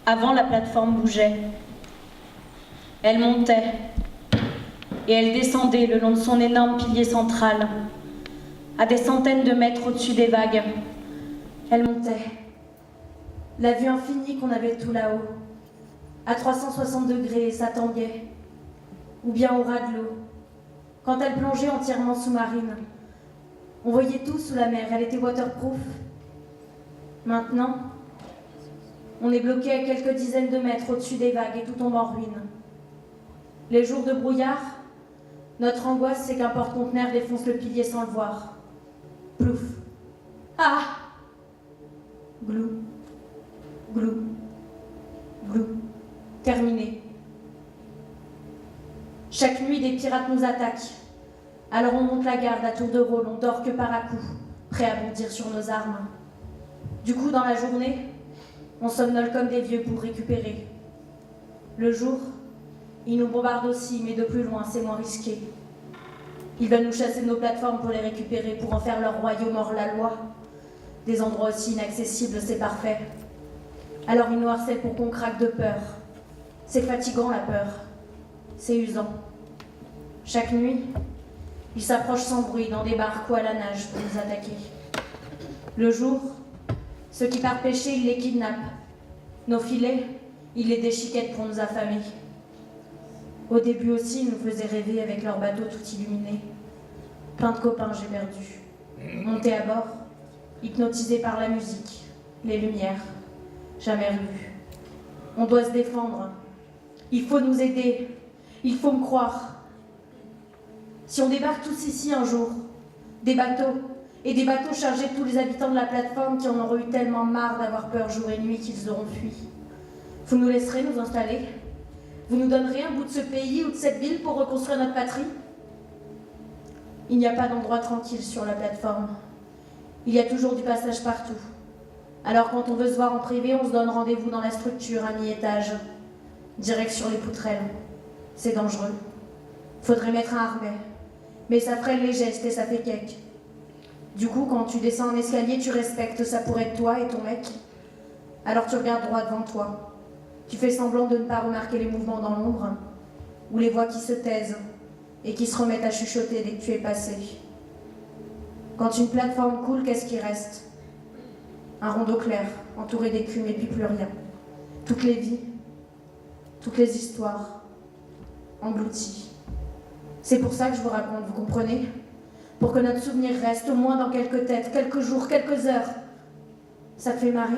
Avant, la plateforme bougeait. Elle montait et elle descendait le long de son énorme pilier central, à des centaines de mètres au-dessus des vagues. Elle montait. La vue infinie qu'on avait tout là-haut, à 360 degrés, et ça tanguait. Ou bien au ras de l'eau, quand elle plongeait entièrement sous-marine. On voyait tout sous la mer, elle était waterproof. Maintenant, on est bloqué à quelques dizaines de mètres au-dessus des vagues et tout tombe en ruine. Les jours de brouillard, notre angoisse, c'est qu'un porte-conteneur défonce le pilier sans le voir. Plouf. Ah! Glou. Glou. Glou. Terminé. Chaque nuit, des pirates nous attaquent. Alors on monte la garde à tour de rôle, on dort que par à-coups, prêt à bondir sur nos armes. Du coup, dans la journée, on somnole comme des vieux pour récupérer. Le jour, ils nous bombardent aussi, mais de plus loin, c'est moins risqué. Ils veulent nous chasser de nos plateformes pour les récupérer, pour en faire leur royaume hors la loi. Des endroits aussi inaccessibles, c'est parfait. Alors ils nous harcèlent pour qu'on craque de peur. C'est fatigant, la peur. C'est usant. Chaque nuit, ils s'approchent sans bruit dans des barques ou à la nage pour nous attaquer. Le jour, ceux qui partent pêcher, ils les kidnappent. Nos filets, ils les déchiquettent pour nous affamer. Au début aussi, ils nous faisaient rêver avec leurs bateaux tout illuminés. Plein de copains, j'ai perdu. Montés à bord, hypnotisés par la musique, les lumières. Jamais revu. On doit se défendre. Il faut nous aider. Il faut me croire. Si on débarque tous ici un jour, des bateaux, et des bateaux chargés de tous les habitants de la plateforme qui en auront eu tellement marre d'avoir peur jour et nuit qu'ils auront fui, vous nous laisserez nous installer? Vous nous donnerez un bout de ce pays ou de cette ville pour reconstruire notre patrie? Il n'y a pas d'endroit tranquille sur la plateforme. Il y a toujours du passage partout. Alors quand on veut se voir en privé, on se donne rendez-vous dans la structure à mi-étage, direct sur les poutrelles. C'est dangereux. Faudrait mettre un harnais. Mais ça freine les gestes et ça fait cake. Du coup, quand tu descends un escalier, tu respectes, ça pourrait être toi et ton mec. Alors tu regardes droit devant toi. Tu fais semblant de ne pas remarquer les mouvements dans l'ombre, ou les voix qui se taisent et qui se remettent à chuchoter dès que tu es passé. Quand une plateforme coule, qu'est-ce qui reste? Un rondeau clair, entouré d'écume et puis plus rien. Toutes les vies, toutes les histoires, englouties. C'est pour ça que je vous raconte, vous comprenez? Pour que notre souvenir reste, au moins dans quelques têtes, quelques jours, quelques heures. Ça te fait marrer?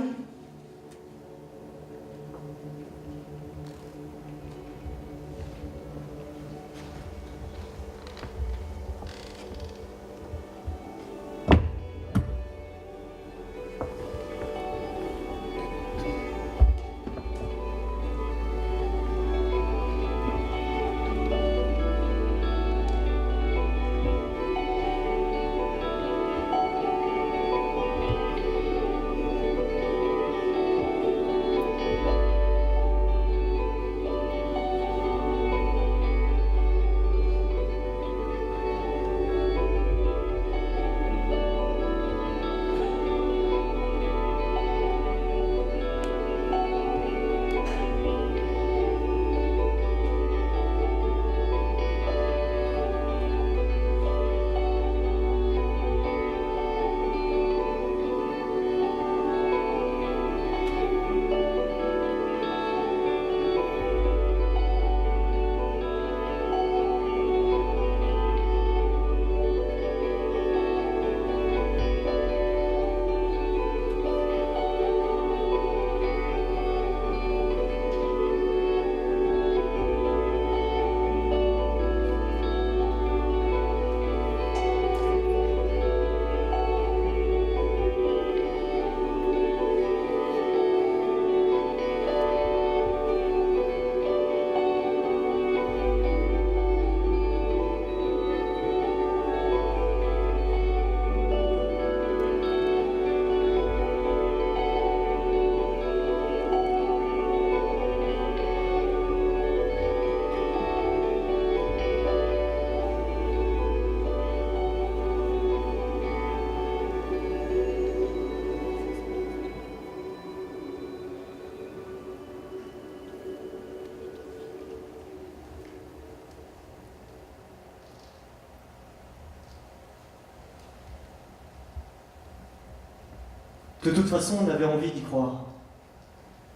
De toute façon, on avait envie d'y croire.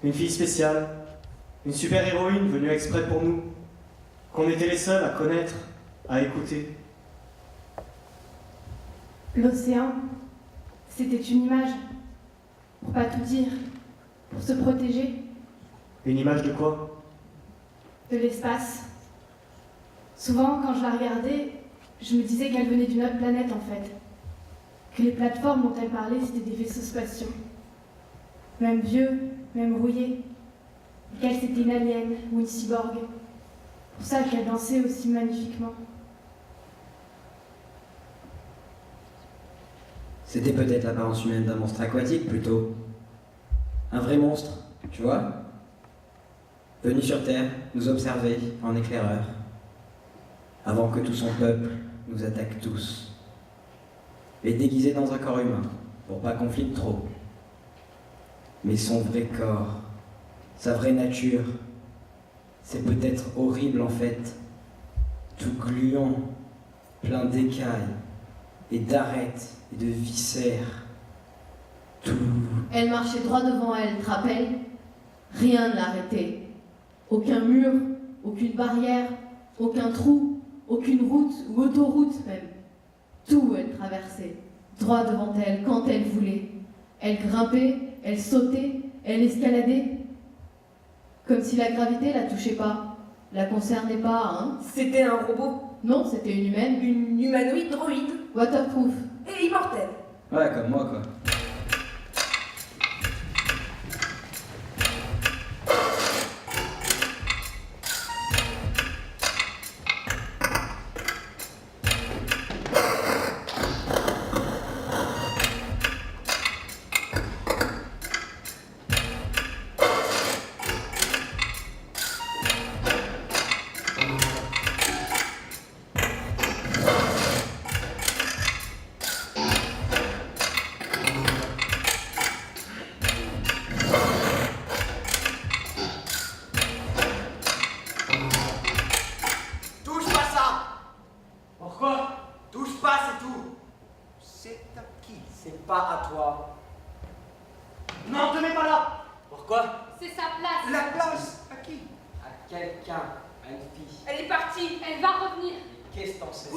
Une fille spéciale, une super-héroïne venue exprès pour nous, qu'on était les seuls à connaître, à écouter. L'océan, c'était une image. Pour pas tout dire, pour se protéger Une image de quoi? de l'espace. Souvent, quand je la regardais, je me disais qu'elle venait d'une autre planète en fait. Que les plateformes dont elle parlait, c'était des vaisseaux spatiaux. Même vieux, même rouillés. Et qu'elle, c'était une alien ou une cyborg. Pour ça qu'elle dansait aussi magnifiquement. C'était peut-être l'apparence humaine d'un monstre aquatique plutôt. Un vrai monstre, tu vois? Venu sur Terre, nous observer en éclaireur, avant que tout son peuple nous attaque tous. Et déguisé dans un corps humain, pour pas qu'on flippe trop. Mais son vrai corps, sa vraie nature, c'est peut-être horrible en fait. Tout gluant, plein d'écailles, et d'arêtes, et de viscères. Tout... Elle marchait droit devant elle, te rappelles? Rien ne l'arrêtait. Aucun mur, aucune barrière, aucun trou, aucune route ou autoroute même. Tout elle traversait, droit devant elle, quand elle voulait. Elle grimpait, elle sautait, elle escaladait. Comme si la gravité la touchait pas, la concernait pas, hein? C'était un robot, Non, c'était une humaine, une humanoïde droïde, waterproof. et immortelle. Ouais, comme moi quoi. Touche pas ça! Pourquoi? Touche pas, c'est tout! C'est à qui? C'est pas à toi. Non, te mets pas là! Pourquoi? C'est sa place. La place! À qui? À quelqu'un, à une fille. Elle est partie. Elle va revenir. Qu'est-ce que t'en sais?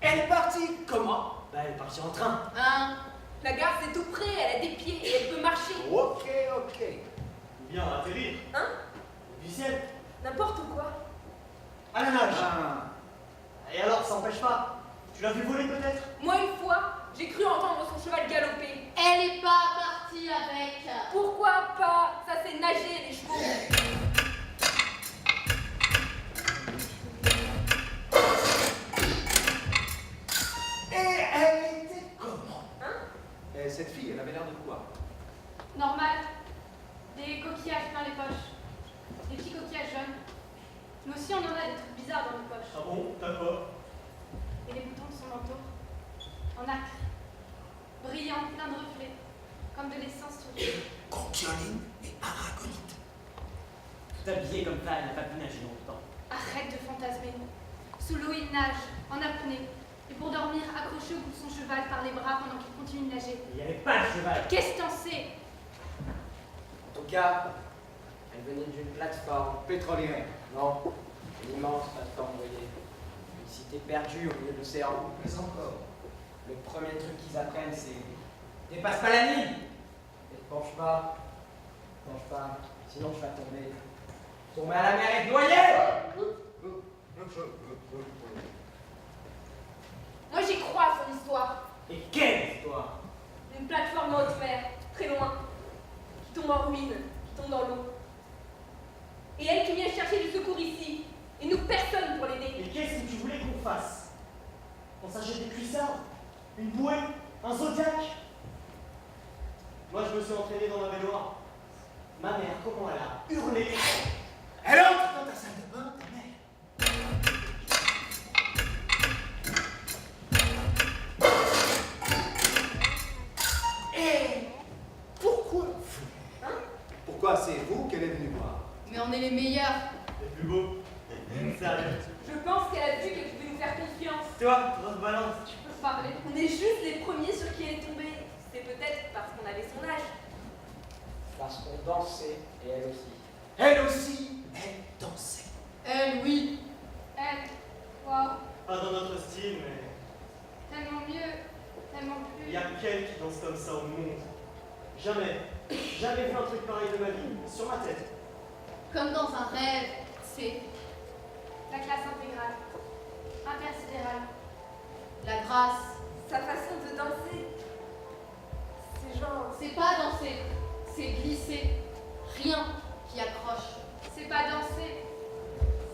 Elle est partie comment? Bah, elle est partie en train. Hein? La gare c'est tout près, elle a des pieds et elle peut marcher. Ok, ok. Ou bien atterrir. Hein? Du ciel. N'importe quoi. À la nage. Ah. Et alors, ça n'empêche pas. Tu l'as vu voler peut-être? Moi une fois, j'ai cru entendre son cheval galoper. Elle est pas partie avec. Pourquoi pas? Ça c'est nager les chevaux. Et elle était comment? Hein? Et cette fille, elle avait l'air de quoi? Normal. Des coquillages plein les poches. Des petits coquillages jaunes. Nous aussi, on en a des trucs bizarres dans nos poches. Ah bon? D'accord. Et les boutons de son manteau. En acre. Brillant, plein de reflets. Comme de l'essence sur lui. Concioline et aragonite. Tout habillé comme ça, elle n'a pas pu nager longtemps. Arrête de fantasmer. Sous l'eau, il nage, en apnée. Et pour dormir, accroché au bout de son cheval par les bras pendant qu'il continue de nager. Il n'y avait pas de cheval. Qu'est-ce que t'en sais? En tout cas, elle venait d'une plateforme pétrolière. Non, une immense plateforme, vous voyez. Une cité perdue au milieu de l'océan. Mais encore, le premier truc qu'ils apprennent, c'est dépasse pas la ligne. Et penche pas, sinon je vais tomber. Tomber à la mer et te noyer. Moi j'y crois à son histoire. Et quelle histoire! Une plateforme en haute mer, très loin, qui tombe en ruine, qui tombe dans l'eau. Et elle qui vient chercher du secours ici, et nous personne pour l'aider. Mais qu'est-ce que tu voulais qu'on fasse? Qu'on s'achète des cuissards? Une bouée? Un zodiac? Moi, je me suis entraîné dans ma baignoire. Ma mère, comment elle a hurlé! Elle entre dans ta salle de bain, ta mère. Et pourquoi vous? Pourquoi c'est vous qu'elle est venue voir? Mais on est les meilleurs. Les plus beaux. C'est Toi, grosse balance. Tu peux parler. On est juste les premiers sur qui elle est tombée. C'est peut-être parce qu'on avait son âge. Parce qu'on dansait, et elle aussi. Elle aussi, elle dansait. Elle, oui. Elle. Waouh. Pas dans notre style, mais Tellement mieux. Tellement il plus. y a qu'elle qui danse comme ça au monde. Jamais vu un truc pareil de ma vie, sur ma tête. Comme dans un rêve, c'est La classe intégrale. Intersidérale. la grâce. Sa façon de danser, c'est genre. C'est pas danser, c'est glisser. Rien qui accroche. C'est pas danser.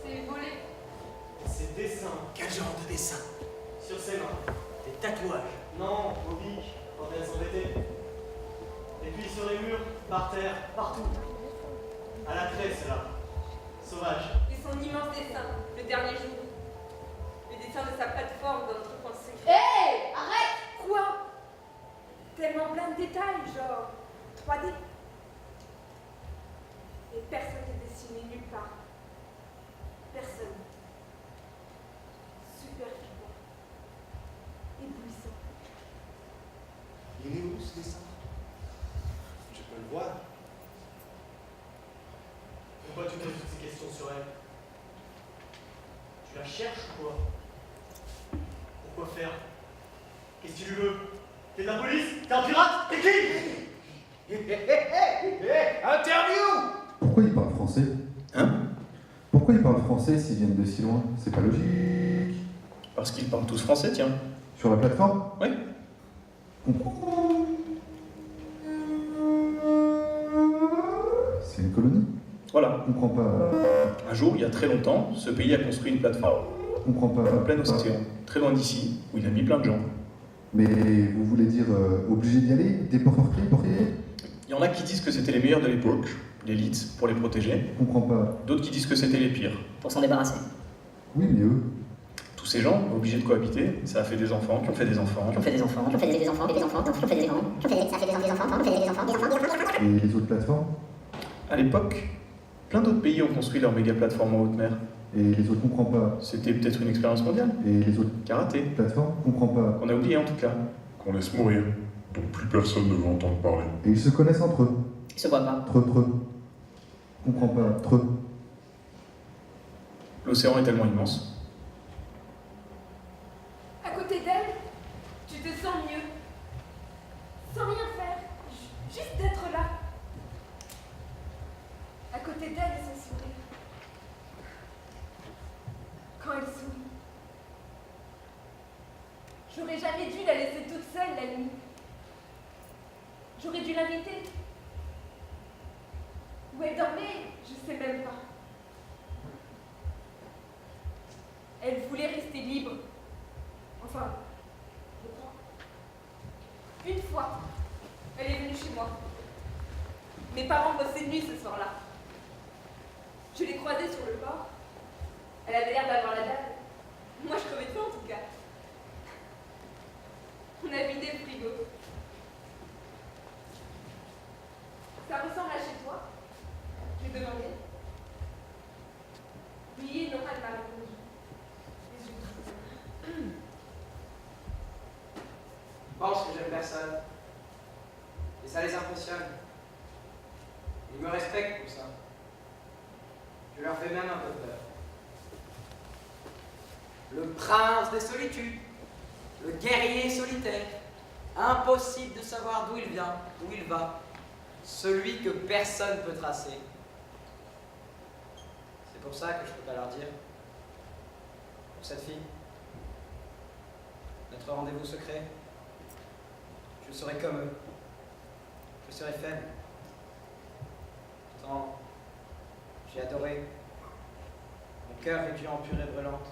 C'est voler. Ses dessins Quel genre de dessin? sur ses mains. Des tatouages. Non, au bic, quand elle s'embêtait. Et puis sur les murs, par terre, partout. À la craie, celle-là. Sauvage. Et son immense dessin, le dernier jour. Le dessin de sa plateforme dans notre coin secret. Hé, arrête. Quoi? Tellement plein de détails, genre 3D. Et personne n'est dessiné nulle part. Personne. Super flippant. Éblouissant. Il est où ce dessin? Je peux le voir? Pourquoi tu poses toutes ces questions sur elle? Tu la cherches ou quoi? Pourquoi faire? Qu'est-ce que tu lui veux? T'es de la police? T'es un pirate? T'es qui? Interview! Pourquoi ils parlent français? Hein? Pourquoi ils parlent français s'ils viennent de si loin? C'est pas logique. Parce qu'ils parlent tous français, tiens. Sur la plateforme? Oui. C'est une colonie? Voilà. Je comprends pas. Un jour, il y a très longtemps, ce pays a construit une plateforme Je comprends pas. en plein océan, très loin d'ici, où il a mis plein de gens. Mais vous voulez dire obligé d'y aller? Déporté? Il y en a qui disent que c'était les meilleurs de l'époque, l'élite, pour les protéger. Je comprends pas. D'autres qui disent que c'était les pires. Pour s'en débarrasser. Oui, mais eux. Tous ces gens, obligés de cohabiter, ça a fait des enfants, qui ont fait des enfants. Qui ont fait des enfants, qui ont fait des enfants, des enfants, qui ont fait des enfants, qui ont fait ça fait des enfants, qui ont fait des enfants. Et les autres plateformes? À l'époque, plein d'autres pays ont construit leur méga plateforme en haute mer. Et les autres, je comprends pas. C'était peut-être une expérience mondiale. Et les autres Karaté. plateformes? Je comprends pas. On a oublié en tout cas. Qu'on laisse mourir, donc plus personne ne veut entendre parler. Et ils se connaissent entre eux? Ils se voient pas. Treux. Je comprends pas. Treux. L'océan est tellement immense. À côté d'elle, tu te sens mieux. Sans rien faire. Juste d'être là. À côté d'elle et son sourire. Quand elle sourit. J'aurais jamais dû la laisser toute seule la nuit. J'aurais dû l'inviter. Où elle dormait, je sais même pas. Elle voulait rester libre. Enfin, je crois. Une fois, elle est venue chez moi. Mes parents bossaient de nuit ce soir-là. Je l'ai croisée sur le port. Elle avait l'air d'avoir la dalle. Moi, je crevais de faim en tout cas. On a vidé le frigo. Ça ressemble à chez toi? J'ai demandé. Oui et non, elle m'a répondu. Les yeux. Ils pensent que j'aime personne. Et ça les impressionne. Ils me respectent pour ça. Je leur fais même un peu peur. Le prince des solitudes. Le guerrier solitaire. Impossible de savoir d'où il vient, où il va. Celui que personne ne peut tracer. C'est pour ça que je ne peux pas leur dire. Pour cette fille. Notre rendez-vous secret. Je serai comme eux. Je serai faible. Pourtant, j'ai adoré. Mon cœur réduit en purée brûlante.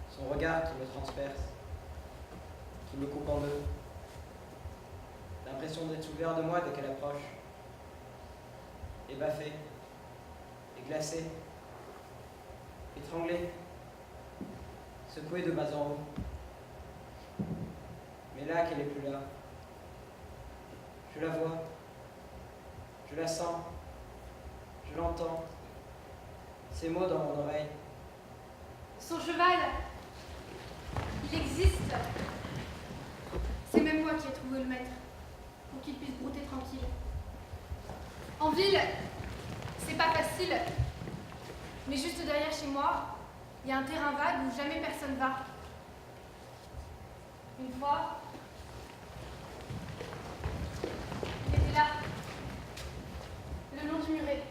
Son regard qui me transperce, qui me coupe en deux. L'impression d'être ouvert de moi dès qu'elle approche. Ébaffé, et glacé, étranglé, secoué de bas en haut. Mais là qu'elle est plus là, je la vois, je la sens, je l'entends, ces mots dans mon oreille. Son cheval, Il existe. C'est même moi qui ai trouvé le maître, pour qu'il puisse brouter tranquille. En ville, c'est pas facile, mais juste derrière chez moi, il y a un terrain vague où jamais personne va. Une fois, il était là, le long du muret.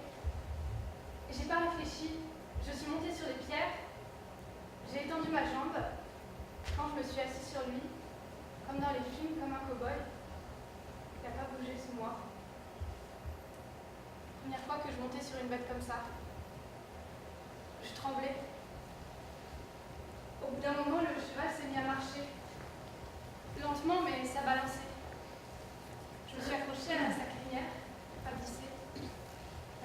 J'ai pas réfléchi, je suis montée sur les pierres, j'ai étendu ma jambe. Quand je me suis assise sur lui, comme dans les films, comme un cow-boy, il n'a pas bougé sous moi. Première fois que je montais sur une bête comme ça, je tremblais. Au bout d'un moment, le cheval s'est mis à marcher. Lentement, mais ça balançait. Je me suis accrochée à sa crinière, pas glissée.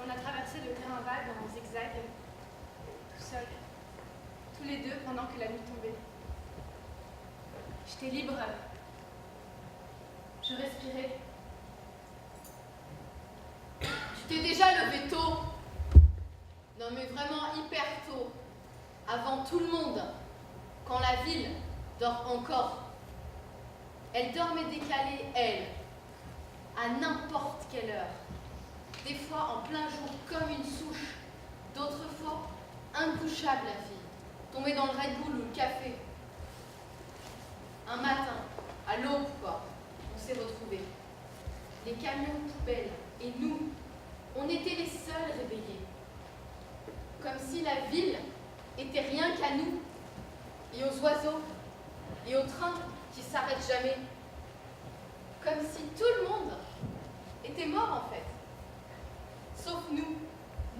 On a traversé le terrain vague en zigzag, tout seul, tous les deux pendant que la nuit tombait. J'étais libre. Je respirais. Tu t'es déjà levé tôt. Non mais vraiment hyper tôt. Avant tout le monde. Quand la ville dort encore. Elle dormait décalée, elle. À n'importe quelle heure. Des fois en plein jour comme une souche. D'autres fois, intouchable la fille. Tombée dans le Red Bull ou le café. Un matin, à l'aube quoi, on s'est retrouvés. Les camions poubelles et nous, on était les seuls réveillés. Comme si la ville était rien qu'à nous, et aux oiseaux, et aux trains qui s'arrêtent jamais. Comme si tout le monde était mort en fait. Sauf nous,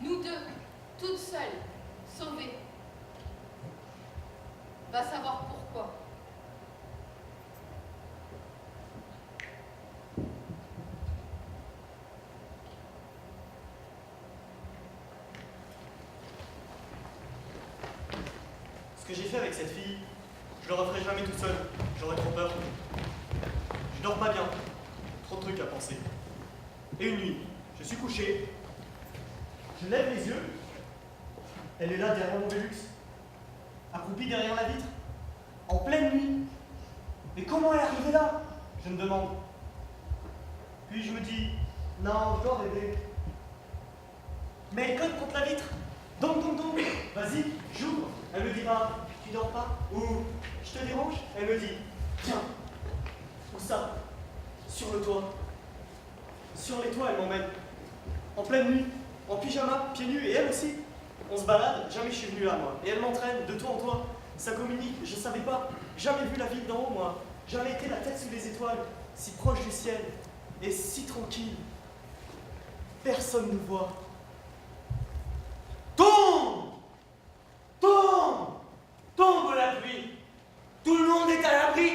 nous deux, toutes seules, sauvées. Va savoir pourquoi. Ce que j'ai fait avec cette fille, je le referai jamais tout seul. J'aurais trop peur. Je dors pas bien. Trop de trucs à penser. Et une nuit, je suis couché. Je lève les yeux. Elle est là derrière mon Velux. Accroupie derrière la vitre. En pleine nuit. Mais comment elle est arrivée là? Je me demande. Puis je me dis, non, je dois rêver. Mais elle cogne contre la vitre. Donc, vas-y, j'ouvre. Elle me dit pas, tu dors pas? Ou je te dérange? Elle me dit, tiens. Où ça? Sur le toit. Sur les toits, elle m'emmène. En pleine nuit, en pyjama, pieds nus, et elle aussi. On se balade, jamais je suis venu là, moi. Et elle m'entraîne de toit en toit. Ça communique, je savais pas. Jamais vu la ville d'en haut, moi. Jamais été la tête sous les étoiles, si proche du ciel, et si tranquille. Personne ne voit. Tombe! Tombe! Tombe la pluie! Tout le monde est à l'abri!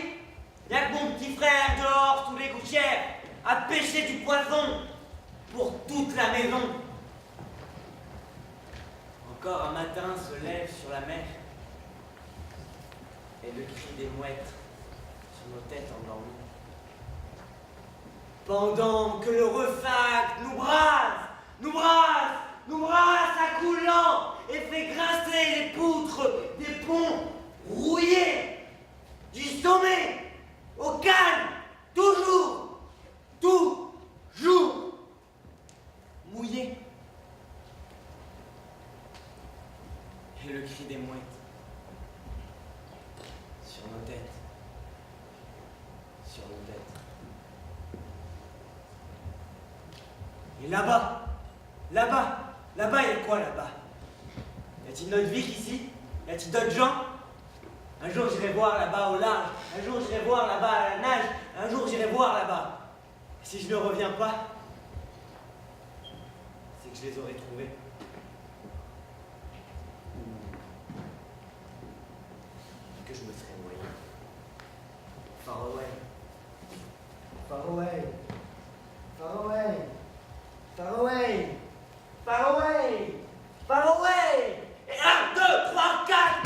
Y'a que mon petit frère dehors sous les gouttières à pêcher du poisson pour toute la maison. Encore un matin se lève sur la mer et le cri des mouettes sur nos têtes endormies. Pendant que le refac nous brasse, nous brasse, nous brasse à coups lents et fait grincer les poutres des ponts rouillés du sommet au calme, toujours, toujours mouillé. Et le cri des mouettes sur nos têtes, sur nos têtes. Et là-bas, là-bas, il y a quoi là-bas? Y a-t-il notre vie qu'ici? Y a-t-il d'autres gens? Un jour j'irai voir là-bas au large, un jour j'irai voir là-bas à la nage, un jour j'irai voir là-bas. Si je ne reviens pas, c'est que je les aurai trouvés. Que je me serais noyé. Far away. Far away. Far away. Far away. Far away. Far away. Et 1, 2, 3, 4.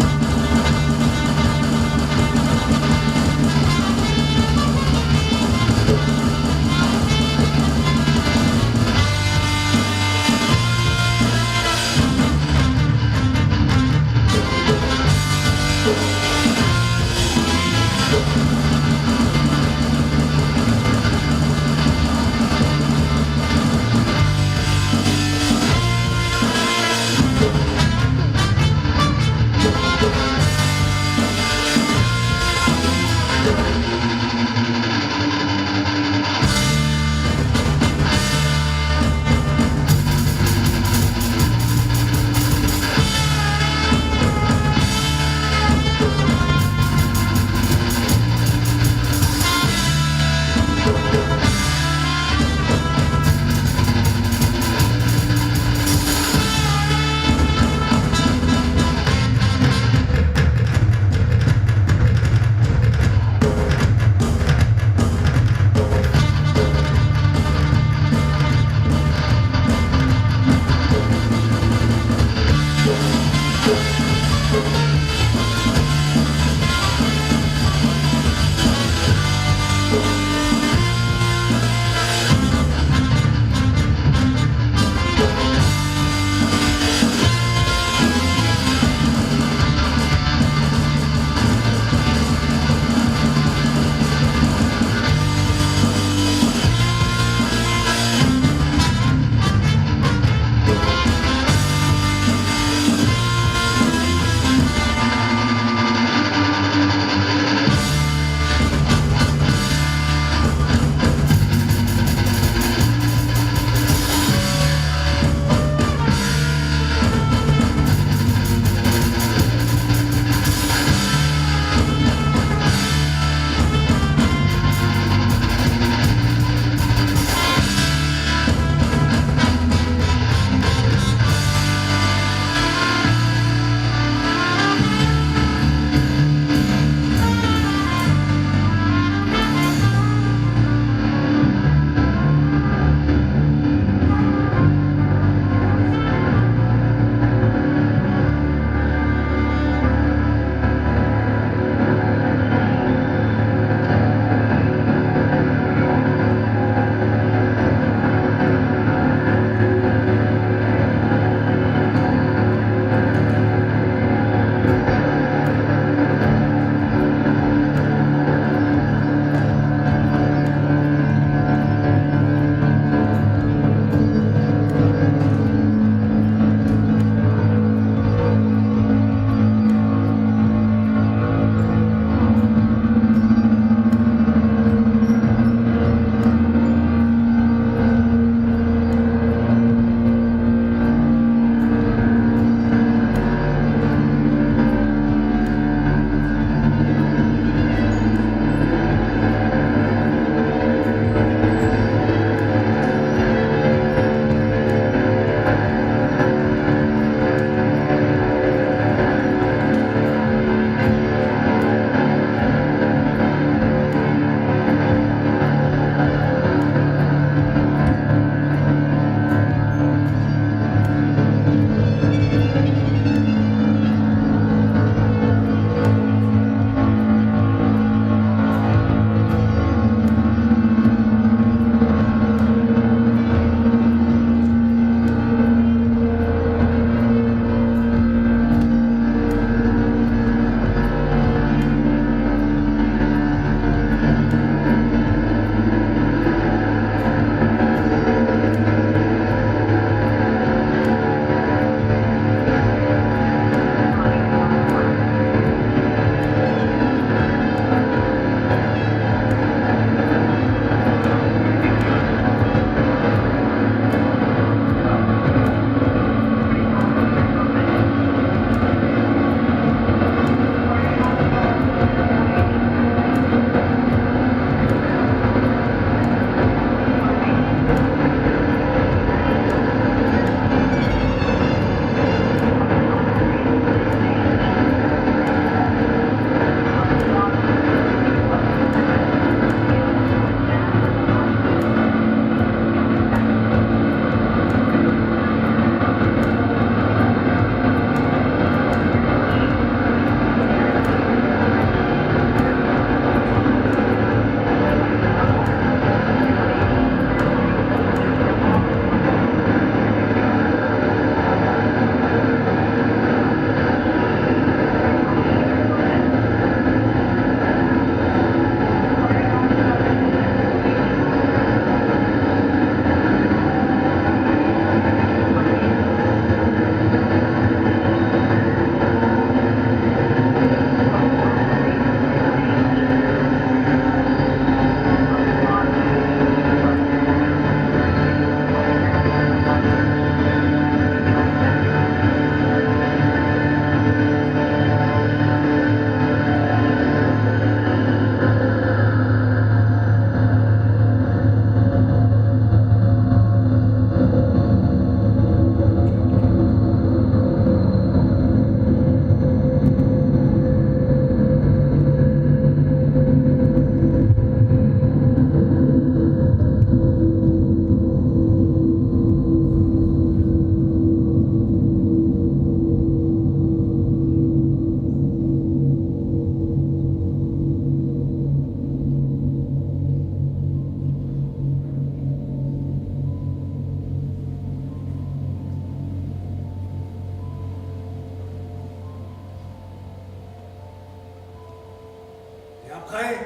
Et après?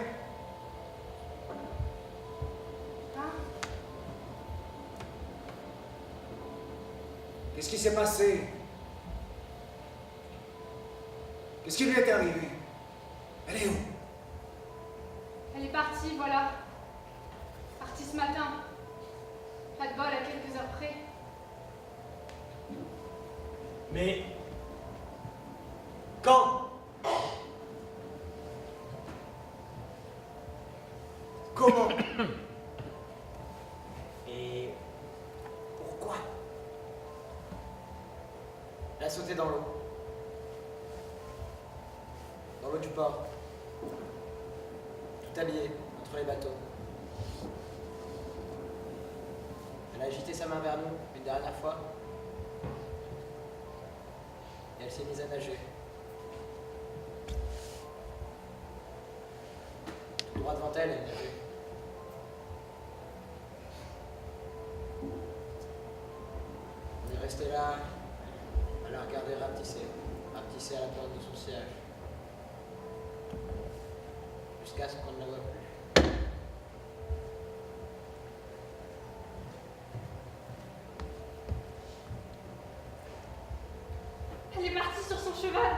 Hein? Qu'est-ce qui s'est passé? Qu'est-ce qui lui est arrivé? Elle est où? Elle est partie, voilà. Partie ce matin. Pas de bol à quelques heures près. Mais... quand? Comment? Et... pourquoi? Elle a sauté dans l'eau. Dans l'eau du port. Tout habillée, entre les bateaux. Elle a agité sa main vers nous une dernière fois. Et elle s'est mise à nager. Tout droit devant elle, elle nageait. On est resté là, à la regarder rapetisser à la porte de son siège. Jusqu'à ce qu'on ne la voit plus. Elle est partie sur son cheval.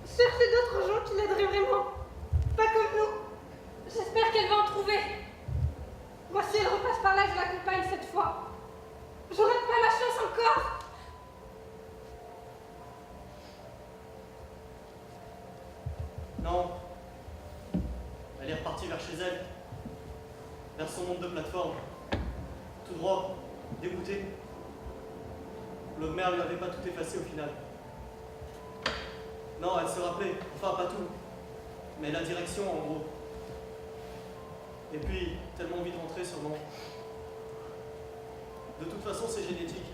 Chercher d'autres gens qui l'aideraient vraiment. Pas comme nous. J'espère qu'elle va en trouver. Moi, si elle repasse par là, je l'accompagne cette fois. J'aurai pas la chance encore. Non. Elle est repartie vers chez elle. Vers son monde de plateforme. Tout droit, dégoûtée. Le maire ne l'avait pas tout effacé au final. Non, elle se rappelait, enfin pas tout, mais la direction en gros. Et puis, tellement envie de rentrer sûrement. De toute façon, c'est génétique.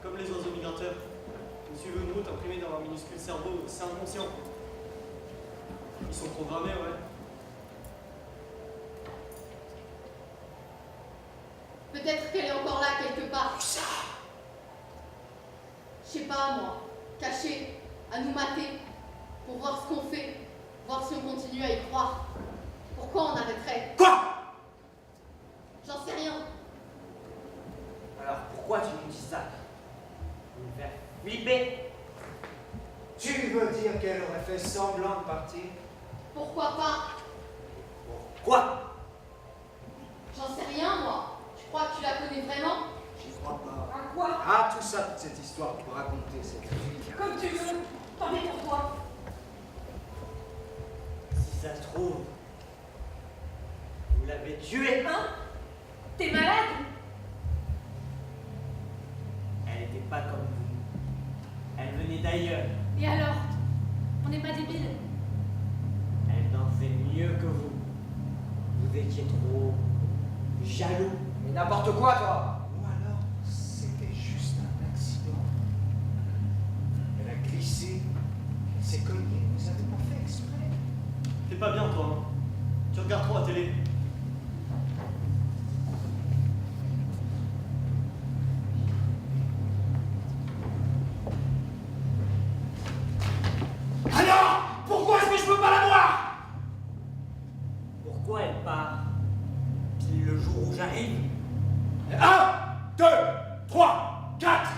Comme les oiseaux migrateurs. Ils suivent une route imprimée dans leur minuscule cerveau, c'est inconscient. Ils sont programmés, ouais. Peut-être qu'elle est encore là quelque part. Je sais pas, moi. Cachée, à nous mater, pour voir ce qu'on fait, voir si on continue à y croire. Pourquoi on arrêterait? Quoi? J'en sais rien. Alors pourquoi tu nous dis ça? Pour nous faire flipper? Tu veux dire qu'elle aurait fait semblant de partir? Pourquoi pas? Pourquoi? J'en sais rien, moi. Tu crois que tu la connais vraiment? J'y crois pas. À quoi? Ah, tout ça, toute cette histoire pour raconter cette vie. Comme tu veux. Tant pis pour toi. Si ça se trouve, vous l'avez tuée. Hein? T'es malade? Elle n'était pas comme vous. Elle venait d'ailleurs. Et alors? On n'est pas débiles. Elle dansait mieux que vous. Vous étiez trop jaloux. Mais n'importe quoi, toi! Ou alors, c'était juste un accident. Elle a glissé, elle s'est cognée, vous avez pas fait exprès. T'es pas bien, toi, hein. Tu regardes trop la télé. Alors, pourquoi est-ce que je peux pas la voir? Pourquoi elle part pile le jour où j'arrive? 1, 2, 3, 4.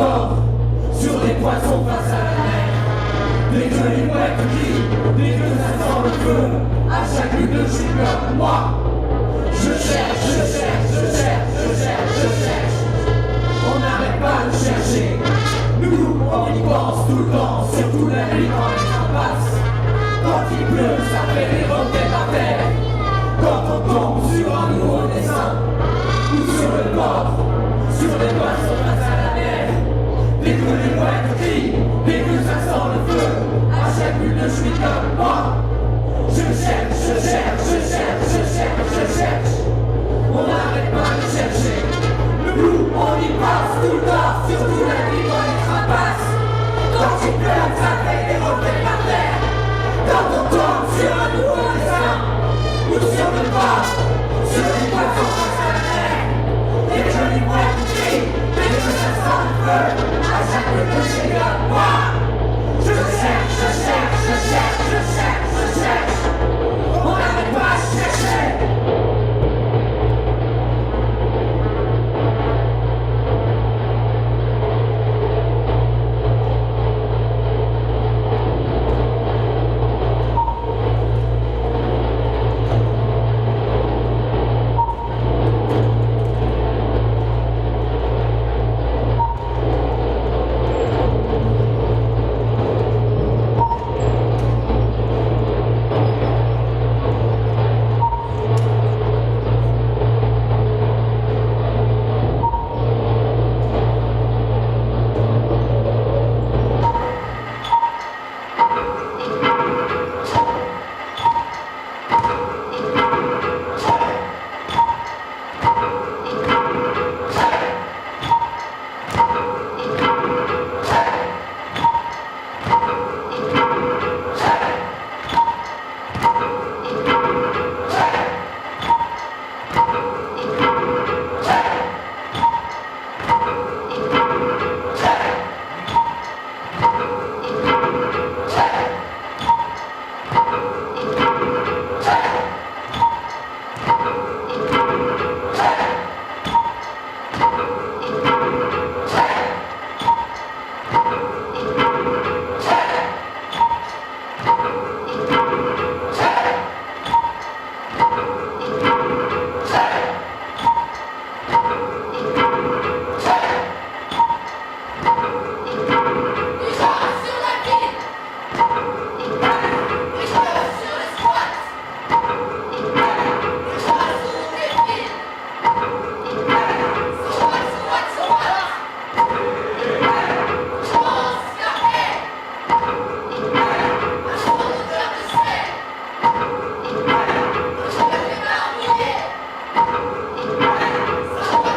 bord, sur des poissons face à la mer. Dès que les mouettes crient, dès que ça sent le feu, à chaque lune je suis comme moi. Je cherche, je cherche, je cherche, je cherche, je cherche. On n'arrête pas de chercher. Nous, on y pense tout le temps, surtout la nuit quand les temps passent. Quand il pleut, ça fait des roquettes à terre. Quand on tombe sur un nouveau dessin, ou sur le bord, sur les poissons face à la mer. Dès que les mouettes crient, dès que ça sent le feu, à chaque lune je suis comme moi. Je cherche, je cherche, je cherche, je cherche, je cherche. On n'arrête pas de chercher. Nous, on y passe tout le temps, surtout la nuit dans les crapasses. Quand il pleut, ça fait des roquettes par terre. Quand on tombe sur un nouveau dessin, ou sur le bord, sur les poissons face à la mer. Dès que les mouettes crient, dès que ça sent le feu, à chaque fois que je suis comme moi. Je cherche, je cherche, je cherche, je cherche, je cherche. On n'arrête pas de chercher.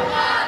Ça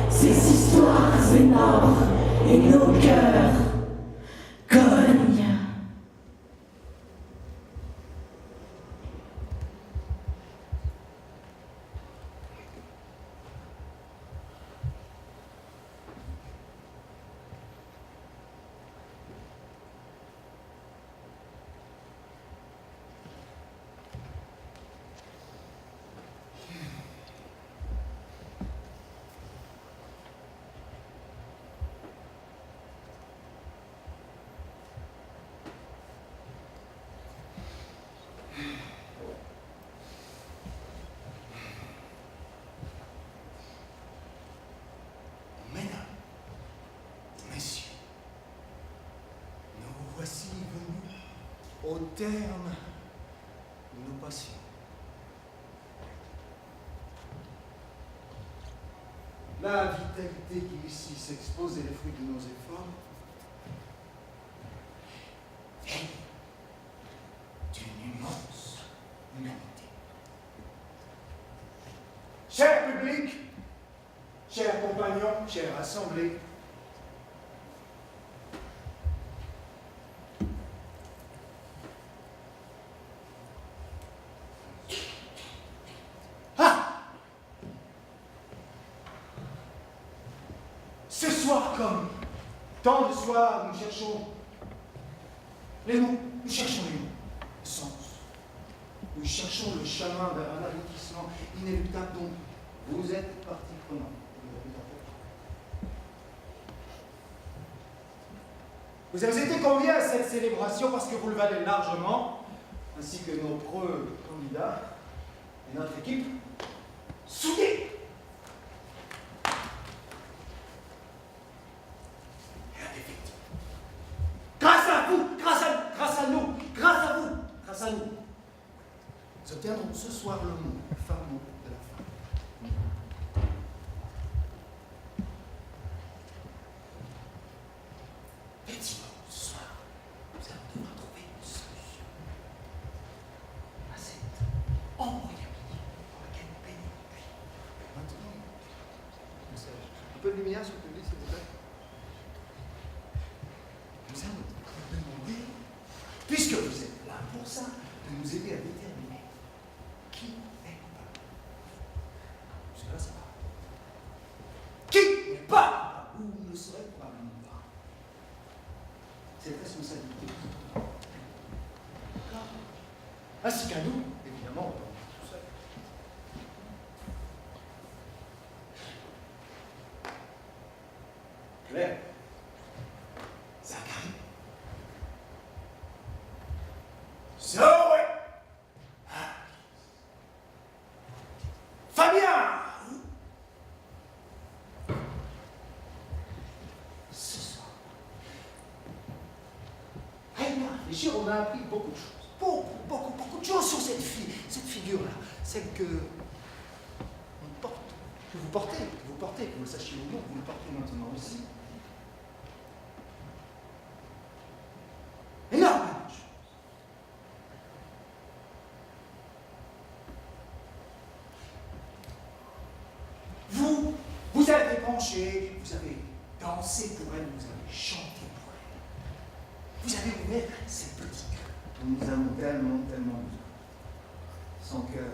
ces histoires énormes et nos cœurs cognent. Mesdames, messieurs, nous voici venus au terme de nos passions. La vitalité qui ici s'expose est le fruit de nos efforts et d'une immense humanité. Cher public, chers compagnons, chère assemblée, ce soir, comme tant de soirs, nous cherchons les mots, nous cherchons les mots, le sens. Nous cherchons le chemin vers un aboutissement inéluctable dont vous êtes partie prenante. Vous avez été conviés à cette célébration parce que vous le valez largement, ainsi que nos preux candidats et notre équipe soudée. Grâce à vous, grâce à nous, nous obtiendrons ce soir le mot fameux de la fin. Effectivement, ce soir, nous allons devoir trouver une solution à cette embrouillamie dans laquelle nous baignons depuis. Maintenant, un peu de lumière sur le public, s'il vous plaît. Nous allons vous demander, puisque vous êtes là pour ça, de nous aider à déterminer qui est coupable. Jusque-là, ça va. Qui n'est pas coupable ou ne serait probablement pas. Cette responsabilité. Ainsi qu'à nous, évidemment, tout seul. Claire. Zachary. Zoé. Fabien. Ce soir, rien à réfléchir, on a appris beaucoup de choses. Beaucoup de choses sur cette fille, cette figure-là. Celle que on porte, que vous portez, que vous le sachiez ou non, vous le portez maintenant aussi. Énormément de choses. Vous avez penché, vous avez dansé pour elle, vous avez chanté pour elle. Vous avez ouvert ces petits cœurs dont nous avons tellement besoin. Sans cœur.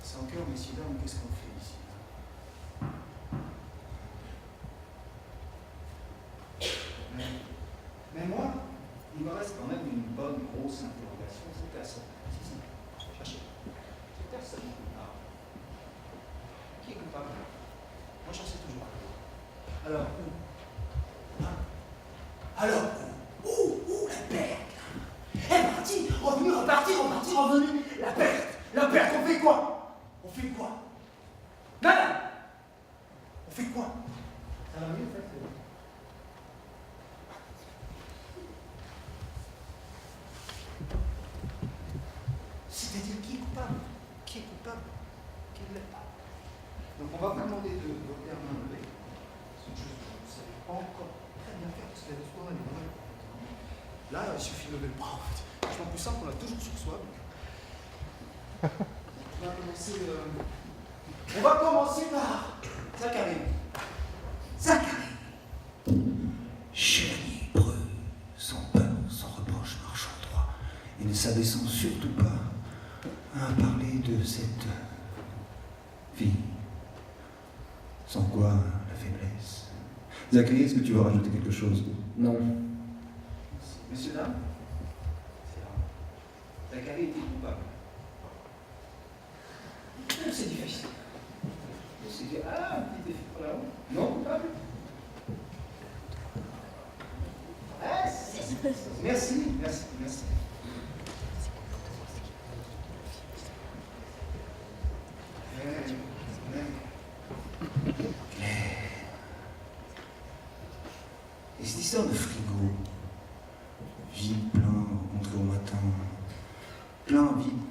Sans cœur, messieurs, dames, qu'est-ce qu'on fait ici? Mais moi, il me reste quand même une bonne grosse interrogation. C'est personne. Cherchez. C'est personne. Qui est coupable? Moi, j'en sais toujours. Alors, où? Hein? Alors, où la perte? Elle est partie, revenue, repartie, revenue. La perte, on fait quoi? Nada. On fait quoi? Ça va mieux, en fait. C'est-à-dire qui est coupable? Qui est coupable? Qui ne l'est pas? Donc on va vous demander de voter à main levée. C'est une chose que vous ne savez pas encore très bien faire parce que la discours elle est vraie. Là, il suffit de lever le bras en fait. C'est vachement plus simple, on l'a toujours sur soi. Donc... on va commencer par Sans quoi, la faiblesse. Zachary, est-ce que tu veux rajouter quelque chose? Non. Messieurs, dames, Zachary était coupable. C'est difficile. Ah, un petit défi pour la honte. Non coupable? Merci. Et cette histoire de frigo, vide, plein, rencontré au matin, plein, vide,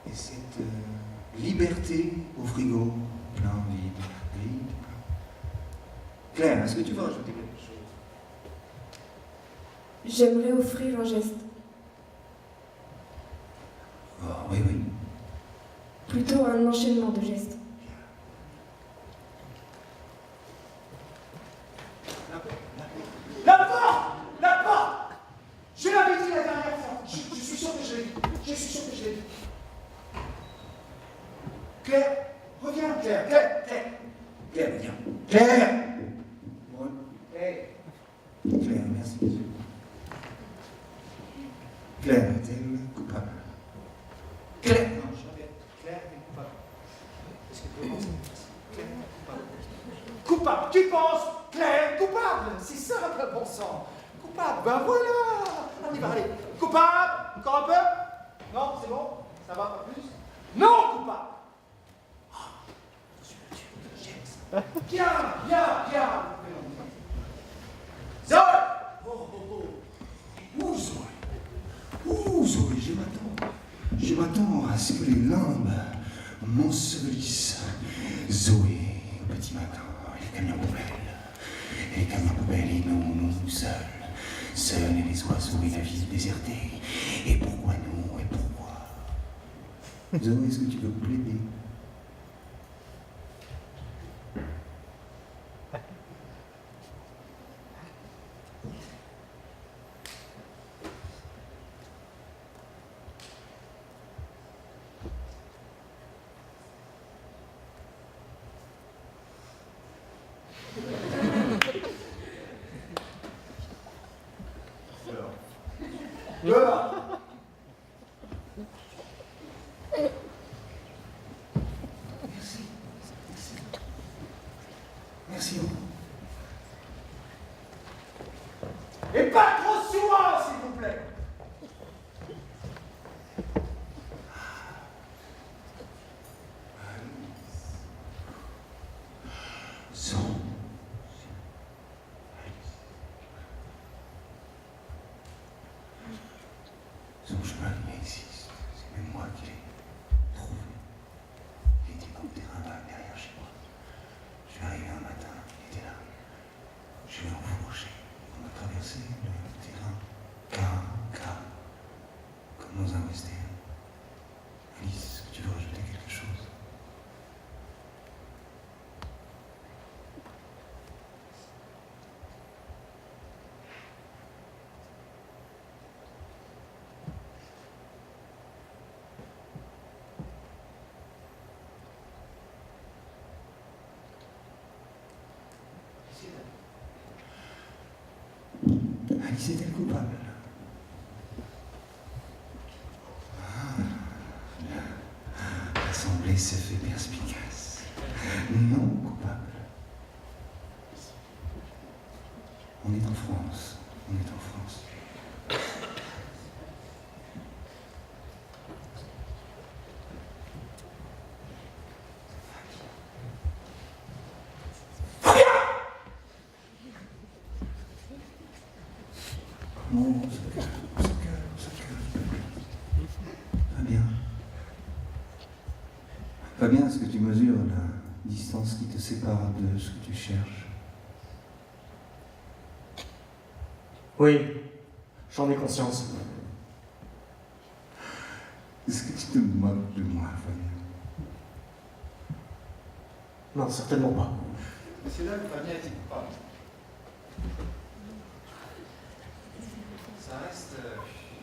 et cette liberté au frigo, plein, vide. Claire, est-ce que tu veux rajouter quelque chose? J'aimerais offrir un geste. Oh, oui. Plutôt un enchaînement de gestes. La porte! Je l'avais dit la dernière fois. Je suis sûr que je l'ai dit. Claire, reviens, Claire, reviens. Claire, merci. Claire est-elle coupable? Claire, non, je répète. Claire est coupable. Est-ce que tu penses? Claire est coupable. Coupable, tu penses? Claire, coupable. C'est simple, bon sang. Coupable, ben voilà. On y va, allez. Coupable, encore un peu? Non, c'est bon? Ça va, pas plus? Non, coupable. Viens. Zoé! Où Zoé? Je m'attends à ce que les limbes m'ensevelissent. Zoé, au petit matin, les camions poubelles, et nous seuls. Seuls et les oiseaux et la ville désertée. Et pourquoi nous? Et pourquoi? Zoé, est-ce que tu veux plaider? Dehors. Merci beaucoup. Et pas trop souvent, s'il vous plaît. Son chemin existe. C'est même moi qui l'ai trouvé. Il était dans le terrain derrière chez moi. Je suis arrivé un matin, il était là. Je l'ai enfourché. On a traversé le terrain, comme dans un western. Alice, est-ce que tu veux rajouter quelque chose? Alice est-elle coupable? L'assemblée se fait perspicace. Non coupable. On est en France. Non, on se calme. Fabien, est-ce que tu mesures la distance qui te sépare de ce que tu cherches? Oui, j'en ai conscience. Est-ce que tu te moques de moi, Fabien? Non, certainement pas. C'est là que Fabien était coupable. Ça reste...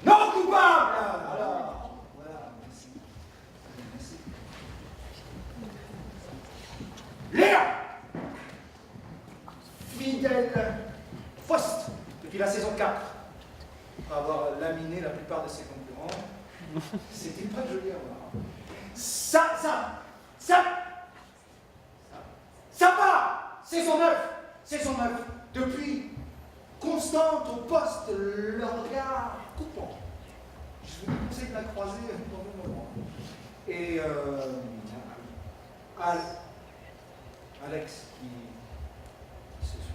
Non coupable! Alors, voilà, merci. Léa! Miguel Faust, depuis la saison 4. Après avoir laminé la plupart de ses concurrents, c'était pas joli à voir. Ça va! Saison 9! Depuis, constante au poste, le regard coupant. Je vous conseille de la croiser dans le moment. Et Alex qui se suffit.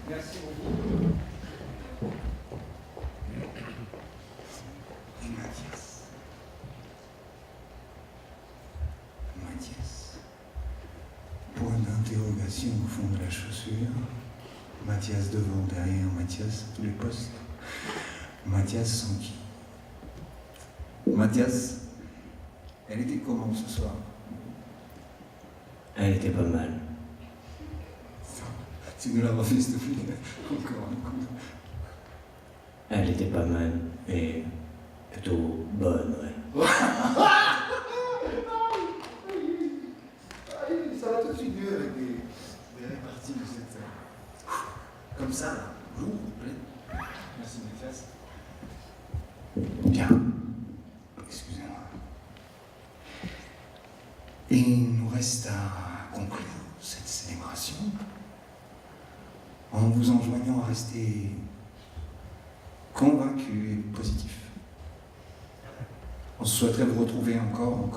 Merci beaucoup. Mathias. Point d'interrogation au fond de la chaussure. Mathias devant, derrière, Mathias à tous les postes. Mathias sans qui? Mathias, elle était comment ce soir? Elle était pas mal. Tu nous la refais s'il te plaît. Encore un coup. Elle était pas mal et plutôt bonne, ouais. Ça va tout de suite mieux avec des réparties de cette... Comme ça, là. Lourd, plein. Merci Mathias. Bien. Excusez-moi. Et il nous reste à conclure cette célébration en vous enjoignant à rester convaincu et positif. On souhaiterait vous retrouver encore,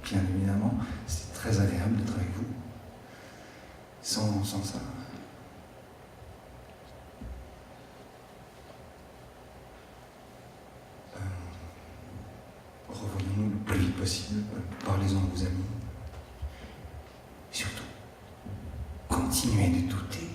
bien évidemment. C'est très agréable d'être avec vous. Sans ça. Revoyons-nous le plus vite possible. Parlez-en à vos amis. Surtout, continuez de douter.